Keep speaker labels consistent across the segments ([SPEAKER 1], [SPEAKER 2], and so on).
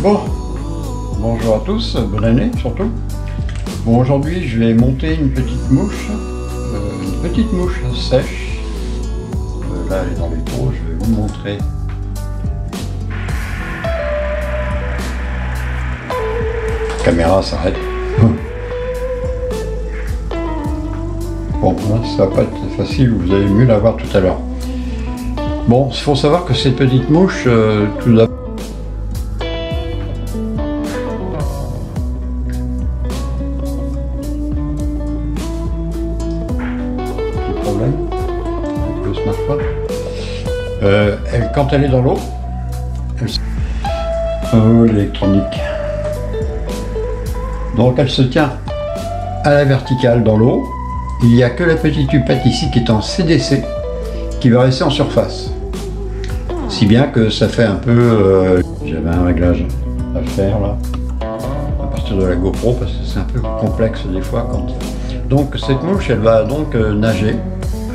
[SPEAKER 1] Bon, bonjour à tous, bonne année surtout. Bon, aujourd'hui je vais monter une petite mouche sèche. Là elle est dans les pots, je vais vous montrer. La caméra s'arrête. Bon, là, ça va pas être facile, vous allez mieux la voir tout à l'heure. Bon, il faut savoir que cette petite mouche, tout d'abord, problème avec le smartphone. Quand elle est dans l'eau, l'électronique. Donc elle se tient à la verticale dans l'eau. Il n'y a que la petite hupette ici qui est en CDC qui va rester en surface. Si bien que ça fait un peu... J'avais un réglage à faire là, à partir de la GoPro, parce que c'est un peu complexe des fois quand... Donc cette mouche, elle va donc nager.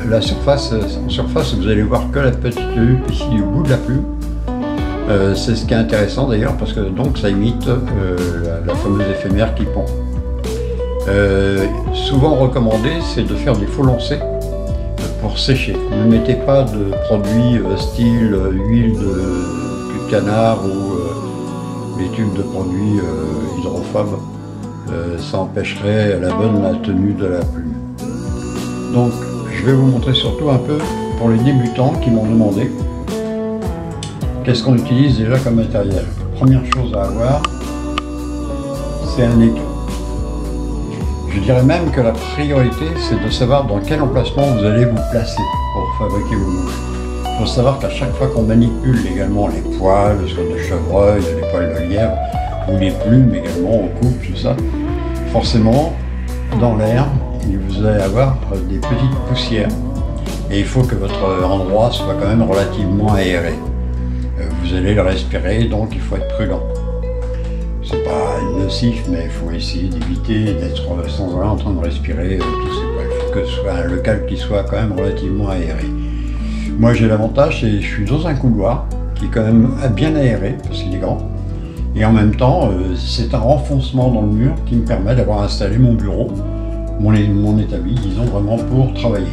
[SPEAKER 1] La surface, en surface, vous allez voir que la petite huppe ici du bout de la plume. C'est ce qui est intéressant d'ailleurs, parce que donc ça imite la fameuse éphémère qui pond. Souvent recommandé, c'est de faire des faux lancers pour sécher. Ne mettez pas de produits style huile de cul de canard ou les tubes de produits hydrophobes. Ça empêcherait la bonne tenue de la plume. Donc je vais vous montrer surtout un peu pour les débutants qui m'ont demandé qu'est-ce qu'on utilise déjà comme matériel. Première chose à avoir, c'est un étau. Je dirais même que la priorité, c'est de savoir dans quel emplacement vous allez vous placer pour fabriquer vos mouches. Il faut savoir qu'à chaque fois qu'on manipule également les poils, soit de chevreuil, les poils de lièvre, ou les plumes également, on coupe tout ça, forcément, dans l'air, vous allez avoir des petites poussières. Et il faut que votre endroit soit quand même relativement aéré. Vous allez le respirer, donc il faut être prudent. C'est pas nocif, mais il faut essayer d'éviter d'être sans arrêt en train de respirer tous ces poils. Il faut que ce soit un local qui soit quand même relativement aéré. Moi j'ai l'avantage, c'est que je suis dans un couloir qui est quand même bien aéré, parce qu'il est grand. Et en même temps, c'est un renfoncement dans le mur qui me permet d'avoir installé mon bureau, mon établi, disons, vraiment pour travailler.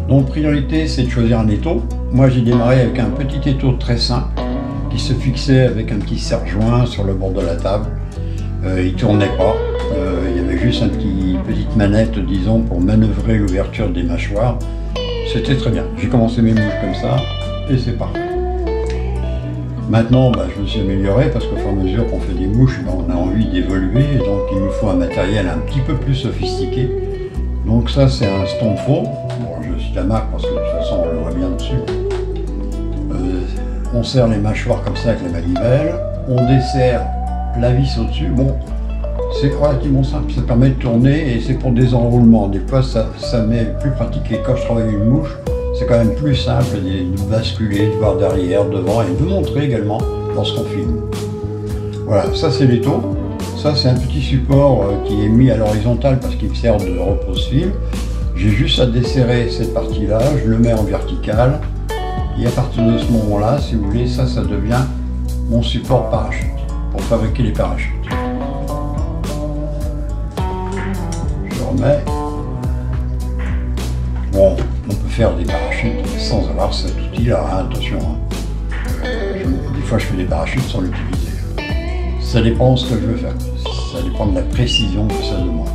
[SPEAKER 1] Donc priorité, c'est de choisir un étau. Moi j'ai démarré avec un petit étau très simple, qui se fixait avec un petit serre-joint sur le bord de la table. Il ne tournait pas, il y avait juste une petite manette, disons, pour manœuvrer l'ouverture des mâchoires. C'était très bien. J'ai commencé mes mouches comme ça, et c'est parti. Maintenant, je me suis amélioré, parce qu'au fur et à mesure qu'on fait des mouches, on a envie d'évoluer, donc il nous faut un matériel un petit peu plus sophistiqué. Donc ça, c'est un Stonefo. Bon, je cite la marque, parce que de toute façon, on le voit bien dessus. On serre les mâchoires comme ça avec la manivelle, on desserre la vis au-dessus. Bon, c'est relativement simple, ça permet de tourner et c'est pour des enroulements. Des fois, ça m'est plus pratique et quand je travaille une mouche, c'est quand même plus simple de basculer, de voir derrière, devant et de montrer également lorsqu'on filme. Voilà, ça c'est l'étau. Ça c'est un petit support qui est mis à l'horizontale parce qu'il sert de repose-fil. J'ai juste à desserrer cette partie-là, je le mets en vertical. Et à partir de ce moment-là, si vous voulez, ça devient mon support parachute, pour fabriquer les parachutes. Je remets. Bon, on peut faire des parachutes sans avoir cet outil-là, hein, attention. Hein. Des fois, je fais des parachutes sans l'utiliser. Ça dépend de ce que je veux faire. Ça dépend de la précision que ça demande.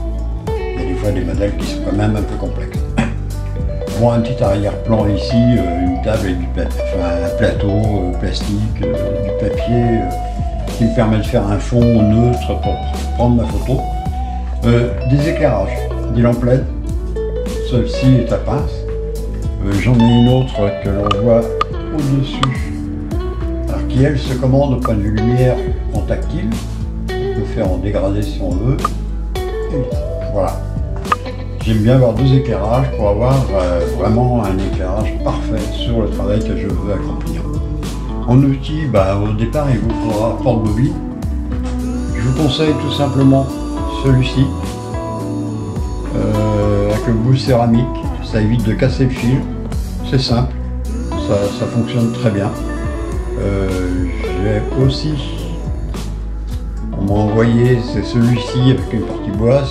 [SPEAKER 1] Il y a des fois des modèles qui sont quand même un peu complexes. Bon, un petit arrière-plan ici, une table et un plateau plastique, du papier qui me permet de faire un fond neutre pour prendre ma photo. Des éclairages, des lampes LED, celle-ci est à pince. J'en ai une autre que l'on voit au-dessus, alors qui elle se commande au point de vue lumière en tactile. On peut faire en dégradé si on veut. Et voilà. J'aime bien avoir deux éclairages pour avoir vraiment un éclairage parfait sur le travail que je veux accomplir. En outil, au départ, il vous faudra un porte-bobine. Je vous conseille tout simplement celui-ci, avec le bout céramique. Ça évite de casser le fil. C'est simple, ça fonctionne très bien. J'ai aussi On m'a envoyé, c'est celui-ci avec une partie bois,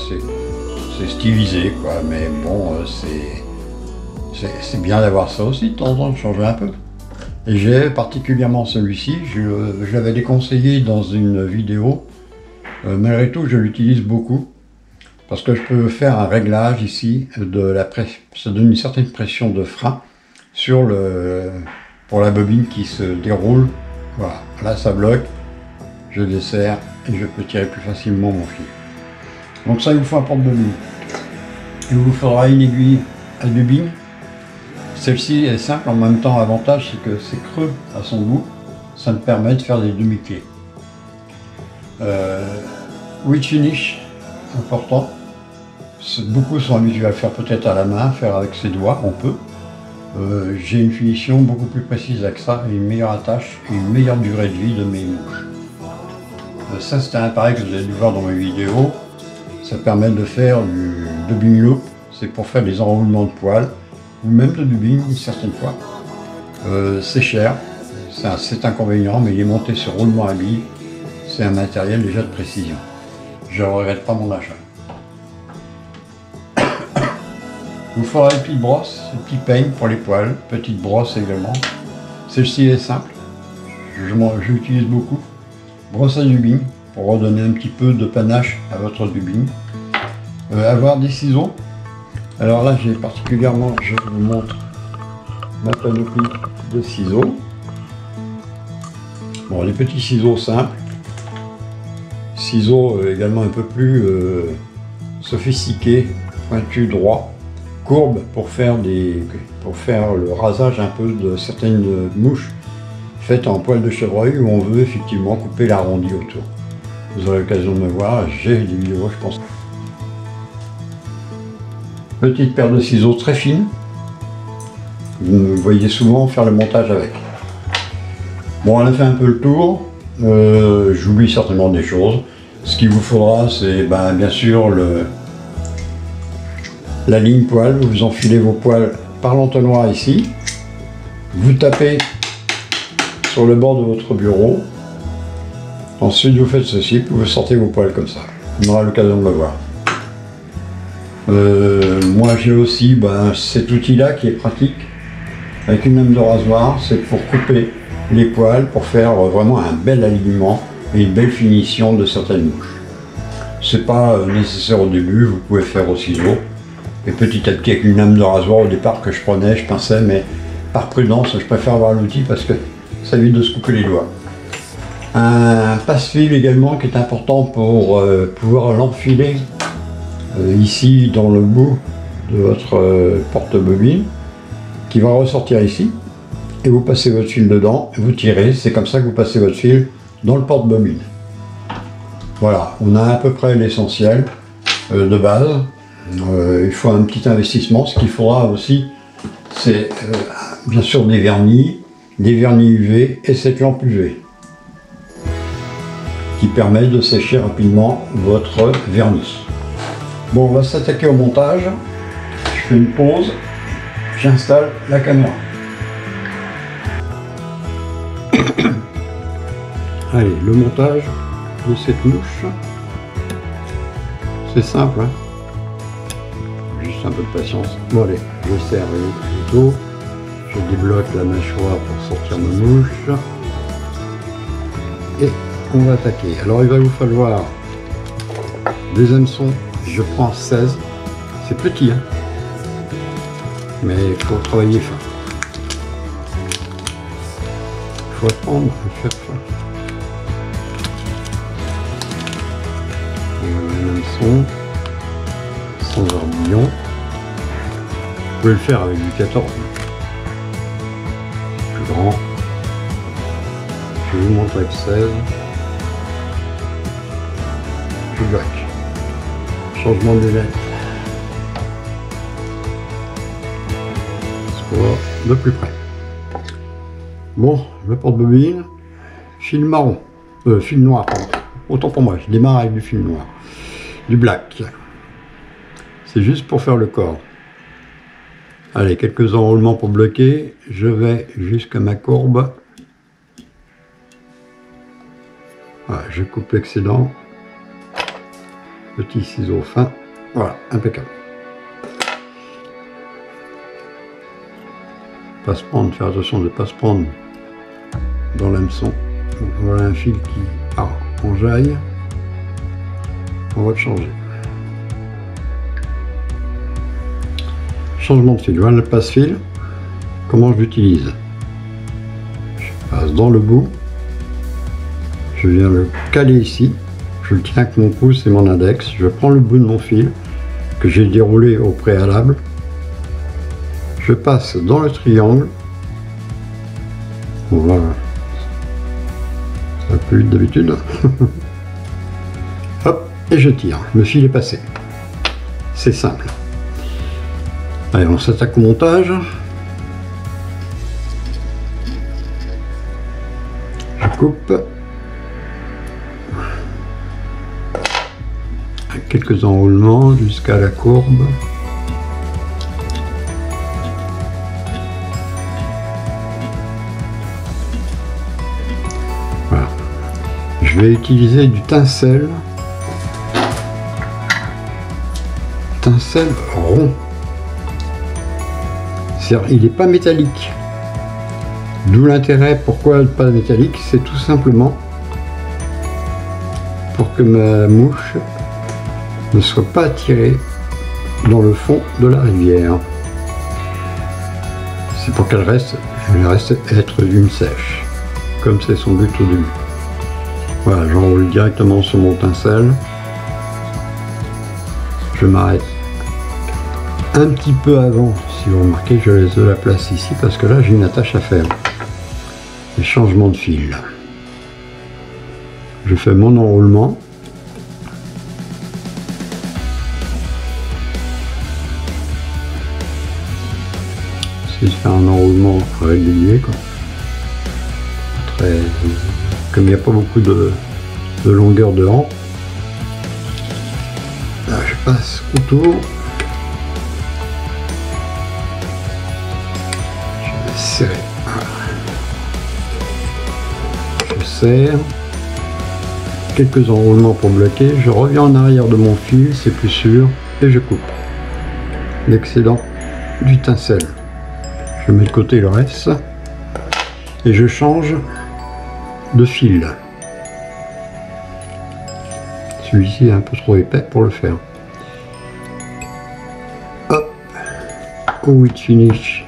[SPEAKER 1] c'est stylisé quoi, mais bon, c'est bien d'avoir ça aussi de temps en temps, de changer un peu. Et j'ai particulièrement celui-ci, je l'avais déconseillé dans une vidéo, malgré tout je l'utilise beaucoup, parce que je peux faire un réglage ici, ça donne une certaine pression de frein sur pour la bobine qui se déroule, voilà, là ça bloque, je desserre et je peux tirer plus facilement mon fil. Donc ça il vous faut un porte-bobine. Il vous faudra une aiguille à bobine. Celle-ci est simple, en même temps l'avantage c'est que c'est creux à son bout, ça me permet de faire des demi-clés. Wheel finish, important. Beaucoup sont habitués à le faire peut-être à la main, faire avec ses doigts, on peut. J'ai une finition beaucoup plus précise avec ça, et une meilleure attache et une meilleure durée de vie de mes mouches. Ça c'est un appareil que vous avez dû voir dans mes vidéos. Ça permet de faire du dubbing loop, c'est pour faire des enroulements de poils, ou même de dubbing certaines fois. C'est cher, c'est inconvénient, mais il est monté sur roulement à billes. C'est un matériel déjà de précision. Je ne regrette pas mon achat. Il vous faudra une petite brosse, un petit peigne pour les poils, petite brosse également. Celle-ci est simple, je l'utilise beaucoup. Brosse à dubbing pour redonner un petit peu de panache à votre dubbing. Avoir des ciseaux. Alors là j'ai particulièrement, je vous montre ma panoplie de ciseaux. Bon, les petits ciseaux simples. Ciseaux également un peu plus sophistiqués, pointus, droits. Courbes pour faire le rasage un peu de certaines mouches faites en poil de chevreuil où on veut effectivement couper l'arrondi autour. Vous aurez l'occasion de me voir, j'ai des vidéos je pense. Petite paire de ciseaux très fine, vous me voyez souvent faire le montage avec. Bon, on a fait un peu le tour, j'oublie certainement des choses. Ce qu'il vous faudra c'est bien sûr la ligne poil, vous enfilez vos poils par l'entonnoir ici, vous tapez sur le bord de votre bureau, ensuite vous faites ceci, puis vous sortez vos poils comme ça, on aura l'occasion de le voir. Moi j'ai aussi cet outil là qui est pratique, avec une lame de rasoir, c'est pour couper les poils, pour faire vraiment un bel alignement et une belle finition de certaines mouches. C'est pas nécessaire au début, vous pouvez faire au ciseau. Et petit à petit avec une lame de rasoir au départ que je prenais, je pinçais, mais par prudence je préfère avoir l'outil parce que ça évite de se couper les doigts. Un passe-fil également qui est important pour pouvoir l'enfiler ici dans le bout de votre porte-bobine qui va ressortir ici et vous passez votre fil dedans, vous tirez, c'est comme ça que vous passez votre fil dans le porte-bobine. Voilà, on a à peu près l'essentiel de base. Il faut un petit investissement. Ce qu'il faudra aussi, c'est bien sûr des vernis UV et cette lampe UV qui permet de sécher rapidement votre vernis. Bon, on va s'attaquer au montage. Je fais une pause, j'installe la caméra. Allez, le montage de cette mouche, c'est simple, hein. Juste un peu de patience. Bon allez, je serre le dos, je débloque la mâchoire pour sortir ma mouche et on va attaquer. Alors il va vous falloir des hameçons, je prends 16, c'est petit hein, mais il faut travailler fin. Il faut apprendre à faire fin. Un hameçon sans orbillon. Vous pouvez le faire avec du 14. Plus grand. Je vous montre avec 16. Je bloque. Changement d'évêque. Sport de plus près. Bon, le porte-bobine. Fil marron. Fil noir, pardon. Autant pour moi, je démarre avec du fil noir. Du black. C'est juste pour faire le corps. Allez, quelques enroulements pour bloquer. Je vais jusqu'à ma courbe. Voilà. Voilà, je coupe l'excédent. Petit ciseau fin. Voilà, impeccable. Pas se prendre, faire attention de ne pas se prendre dans l'hameçon. Voilà un fil qui part en jaille. On va le changer. Changement de fil. Voilà le passe-fil. Comment je l'utilise? Je passe dans le bout. Je viens le caler ici. Je le tiens avec mon pouce et mon index. Je prends le bout de mon fil que j'ai déroulé au préalable. Je passe dans le triangle. Voilà. Ça va plus vite d'habitude. Hop, et je tire. Le fil est passé. C'est simple. Allez, on s'attaque au montage. Je coupe. Quelques enroulements jusqu'à la courbe. Voilà. Je vais utiliser du tinsel. Tinsel rond. Il n'est pas métallique. D'où l'intérêt, pourquoi pas métallique, c'est tout simplement pour que ma mouche ne soit pas attirée dans le fond de la rivière. C'est pour qu'elle reste être une sèche, comme c'est son but au début. Voilà, j'enroule directement sur mon tinsel. Je m'arrête un petit peu avant. Si vous remarquez, je laisse de la place ici parce que là j'ai une attache à faire. Et changement de fil. Je fais mon enroulement. J'essaie de faire un enroulement régulier, quoi. Comme il n'y a pas beaucoup de longueur de rang. Là, je passe autour. Serré. Voilà. Je serre. Quelques enroulements pour bloquer. Je reviens en arrière de mon fil, c'est plus sûr, et je coupe l'excédent du tinsel. Je mets de côté le reste et je change de fil. Celui-ci est un peu trop épais pour le faire. Hop, au whip finish.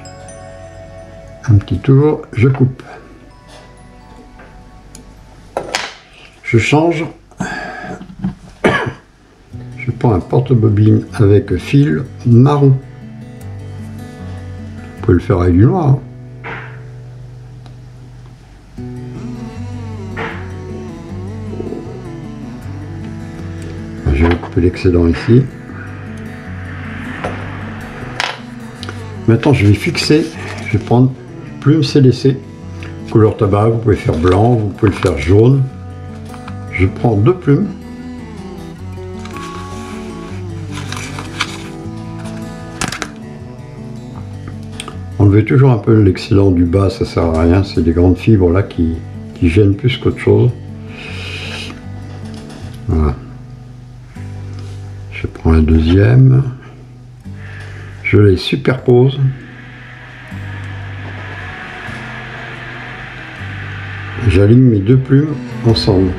[SPEAKER 1] Un petit tour, je coupe. Je change. Je prends un porte-bobine avec fil marron. Vous pouvez le faire avec du noir. Hein. Je vais couper l'excédent ici. Maintenant, je vais fixer. Je vais prendre plume CDC, couleur tabac, vous pouvez faire blanc, vous pouvez le faire jaune. Je prends 2 plumes. Enlevez toujours un peu l'excédent du bas, ça sert à rien, c'est des grandes fibres là qui gênent plus qu'autre chose. Voilà. Je prends un deuxième. Je les superpose. J'aligne mes 2 plumes ensemble.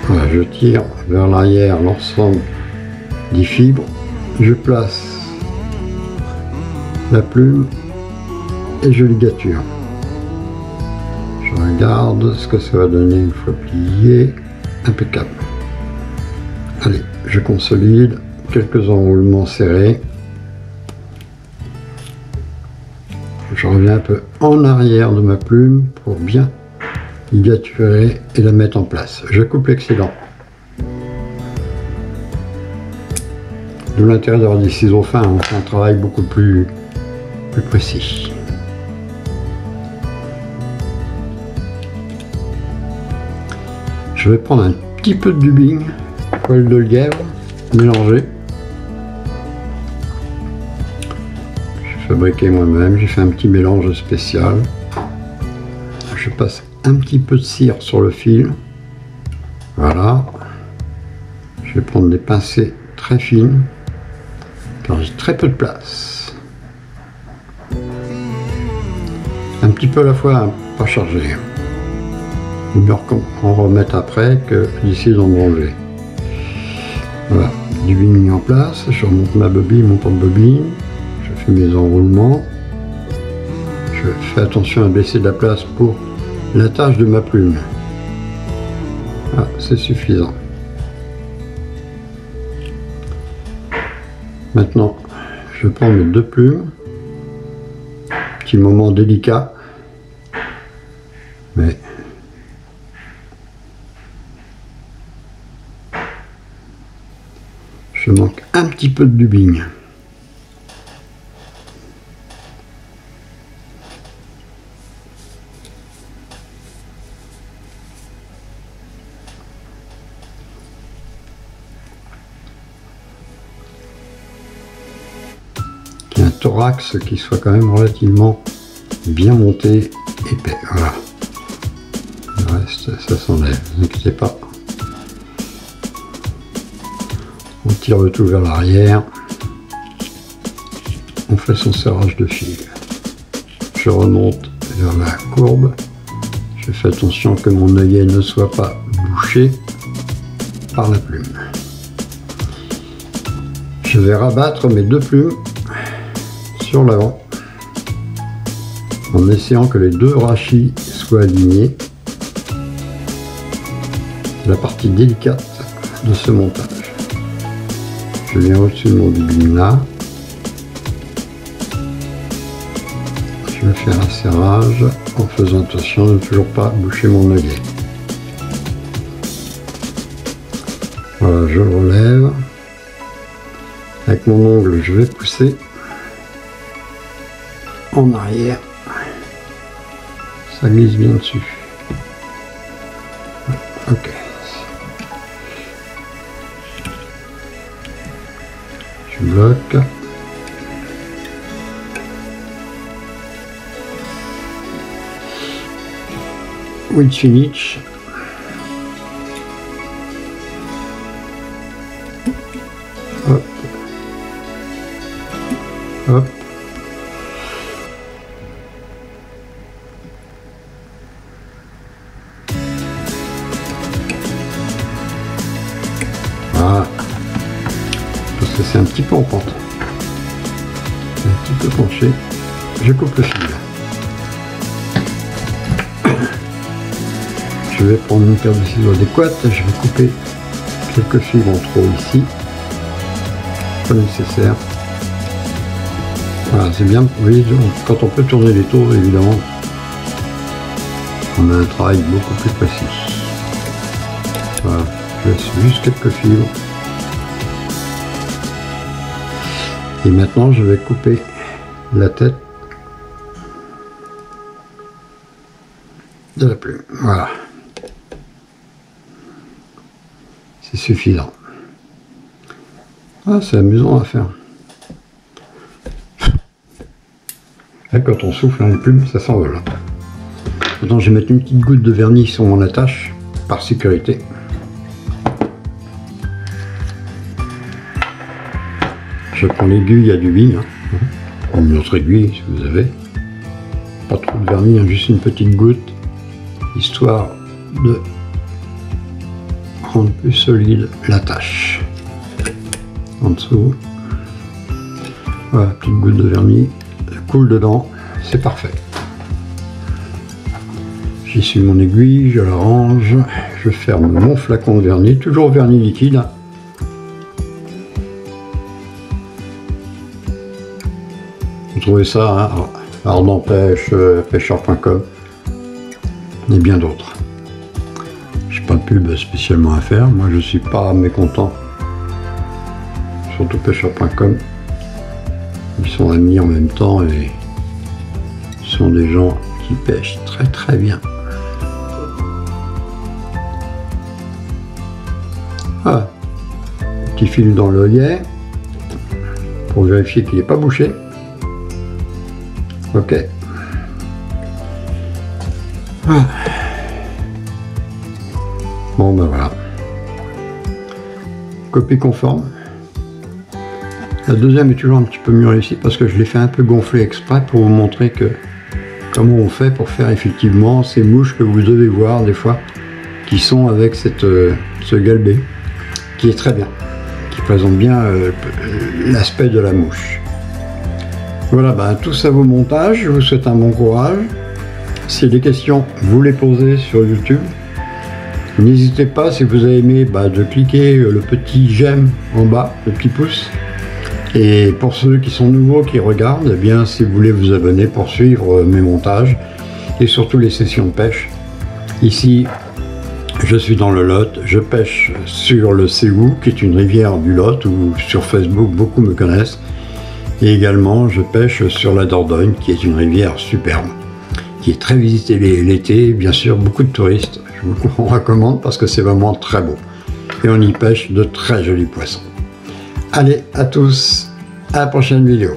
[SPEAKER 1] Voilà, je tire vers l'arrière l'ensemble des fibres. Je place la plume et je ligature. Je regarde ce que ça va donner une fois plié. Impeccable. Allez, je consolide. Quelques enroulements serrés. Je reviens un peu en arrière de ma plume pour bien ligaturer et la mettre en place. Je coupe l'excédent. D'où l'intérêt d'avoir des ciseaux fins, on fait un travail beaucoup plus précis. Je vais prendre un petit peu de dubbing, poil de lièvre, mélanger. J'ai fabriqué moi-même, j'ai fait un petit mélange spécial. je passe un petit peu de cire sur le fil. Voilà. Je vais prendre des pincées très fines, car j'ai très peu de place. Un petit peu à la fois, hein, pas chargé. Il mieux en remettre après que d'essayer d'en enlever. Voilà, du bing mis en place. Je remonte ma bobine, mon porte-bobine. Je fais mes enroulements. Je fais attention à baisser de la place pour l'attache de ma plume. Ah, c'est suffisant. Maintenant, je prends mes deux plumes. Petit moment délicat, mais je manque un petit peu de dubbing. Un thorax qui soit quand même relativement bien monté, épais. Voilà. Le reste, ça s'enlève, n'inquiétez pas. On tire le tout vers l'arrière. On fait son serrage de fil. Je remonte vers la courbe. Je fais attention que mon œillet ne soit pas bouché par la plume. Je vais rabattre mes deux plumes sur l'avant en essayant que les deux rachis soient alignés. C'est la partie délicate de ce montage. Je viens au-dessus de mon dubbing là. Je vais faire un serrage en faisant attention de ne toujours pas boucher mon œillet. Voilà, je le relève. Avec mon ongle, je vais pousser en arrière, ça glisse bien dessus. Ok. Je bloque. With finish. Hop. Hop. Voilà. Parce que c'est un petit peu en pente. C'est un petit peu penché. Je coupe le fil. Je vais prendre une paire de ciseaux adéquate. Je vais couper quelques fils en trop ici. Pas nécessaire. Voilà, c'est bien. Vous voyez, quand on peut tourner les tours, évidemment, on a un travail beaucoup plus précis. Voilà, je laisse juste quelques fibres. Et maintenant, je vais couper la tête de la plume. Voilà. C'est suffisant. Ah, c'est amusant à faire. Là, quand on souffle dans les plumes, ça s'envole. Maintenant, je vais mettre une petite goutte de vernis sur mon attache, par sécurité. Je prends l'aiguille à dubbing, hein. Une autre aiguille si vous avez. Pas trop de vernis, hein, juste une petite goutte, histoire de rendre plus solide l'attache. En dessous, voilà, petite goutte de vernis, ça coule dedans, c'est parfait. J'essuie mon aiguille, je la range, je ferme mon flacon de vernis, toujours vernis liquide. Vous trouvez ça, hein, Ardent Pêche, pêcheur.com et bien d'autres. Je n'ai pas de pub spécialement à faire, moi je suis pas mécontent. Surtout pêcheur.com, ils sont amis en même temps et sont des gens qui pêchent très très bien. Voilà, petit fil dans l'œillet pour vérifier qu'il n'est pas bouché. Ok. Ah. Bon ben voilà. Copie conforme. La deuxième est toujours un petit peu mieux réussie parce que je l'ai fait un peu gonfler exprès pour vous montrer que comment on fait pour faire effectivement ces mouches que vous devez voir des fois qui sont avec ce galbé qui est très bien, qui présente bien l'aspect de la mouche. Voilà, ben, tout ça vos montages, je vous souhaite un bon courage. Si des questions, vous les posez sur YouTube. N'hésitez pas, si vous avez aimé, de cliquer le petit j'aime en bas, le petit pouce. Et pour ceux qui sont nouveaux, qui regardent, eh bien, si vous voulez vous abonner pour suivre mes montages et surtout les sessions de pêche. Ici, je suis dans le Lot, je pêche sur le Ségou, qui est une rivière du Lot, où sur Facebook, beaucoup me connaissent. Et également, je pêche sur la Dordogne, qui est une rivière superbe, qui est très visitée l'été, bien sûr, beaucoup de touristes. Je vous le recommande parce que c'est vraiment très beau. Et on y pêche de très jolis poissons. Allez, à tous, à la prochaine vidéo.